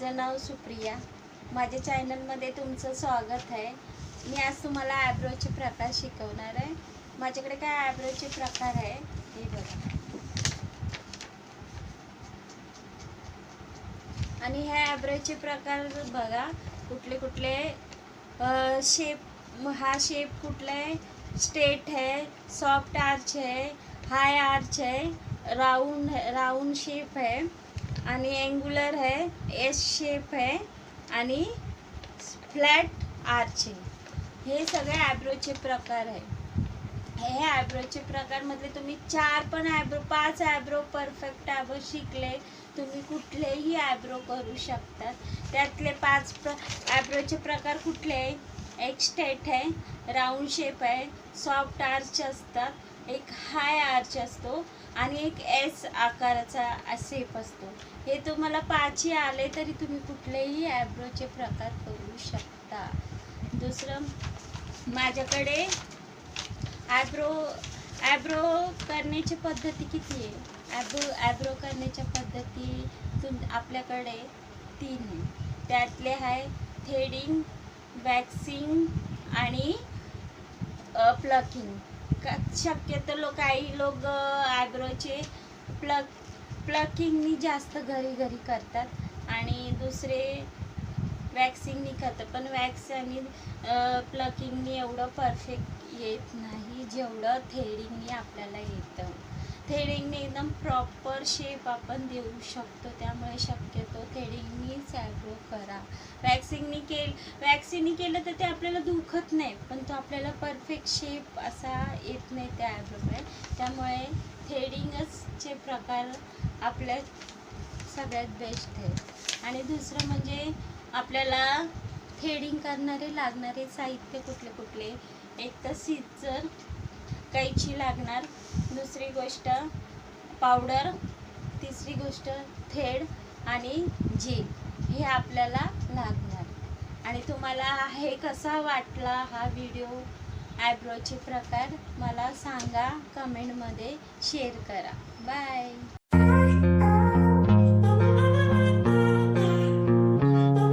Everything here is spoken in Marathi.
माझं नाव सुप्रिया. माझ्या चॅनलमध्ये तुमचं स्वागत आहे. मी आज तुम्हाला आयब्रोचे प्रकार शिकवणार आहे. माझ्याकडे काय आयब्रोचे प्रकार आहे हे बघा. आणि हे आयब्रोचे प्रकार बघा कुठले कुठले शेप. हा शेप कुठला आहे? स्ट्रेट है, सॉफ्ट आर्च है, हाई आर्च है, राउंड शेप है आणि एंगुलर है, एस शेप है आणि फ्लॅट आर्च आहे. हे सगळे आयब्रोचे प्रकार आहे. हे आयब्रोचे प्रकार मधले तुम्ही 5 आयब्रो परफेक्ट आयब्रो शिकले तुम्ही कुठलेही आयब्रो करू शकतात. त्यातले 5 आयब्रोचे प्रकार कुठले? एक स्ट्रेट आहे, राउंड शेप आहे, सॉफ्ट आर्च असतात, एक हाय आर्च असतो आणि एक एस आकाराचा शेप असतो. हे तुम्हाला 5 आले तरी तुम्ही कुठलेही आयब्रोचे प्रकार करू शकता. दुसरं माझ्याकडे आयब्रो करण्याची पद्धती किती आहे? आयब्रो करण्याच्या पद्धती आपल्याकडे 3 आहे. त्यातले आहे थ्रेडिंग, वॅक्सिंग आणि प्लकिंग. शक्यतो काही लोक आयब्रोचे प्लकिंगनी जास्त घरी करतात आणि दुसरे वॅक्सिंगनी करतात. पण वॅक्स आणि प्लकिंगनी एवढं परफेक्ट येत नाही जेवढं थ्रेडिंगनी आपल्याला येतं. थ्रेडिंगने एकदम प्रॉपर शेप आपण देऊ शकतो. त्यामुळे शक्यतो थ्रेडिंगनीच आयब्रो करा. वॅक्सिंगनी केलं तर ते आपल्याला दुखत नाही, पण तो आपल्याला परफेक्ट शेप असा येत नाही त्या आयब्रोकडे. त्यामुळे थ्रेडिंगचे प्रकार आपल्या सगळ्यात बेस्ट आहे. आणि दुसरं म्हणजे आपल्याला थ्रेडिंग करणारे लागणारे साहित्य कुठले? एक तर सीझर, कैची लागणार, दुसरी गोष्ट पावडर, तिसरी गोष्ट थ्रेड आणि जेल हे आपल्याला लागणार. आणि तुम्हाला हे कसा वाटला हा व्हिडिओ आयब्रोचे प्रकार मला सांगा, कमेंटमध्ये शेअर करा. बाय.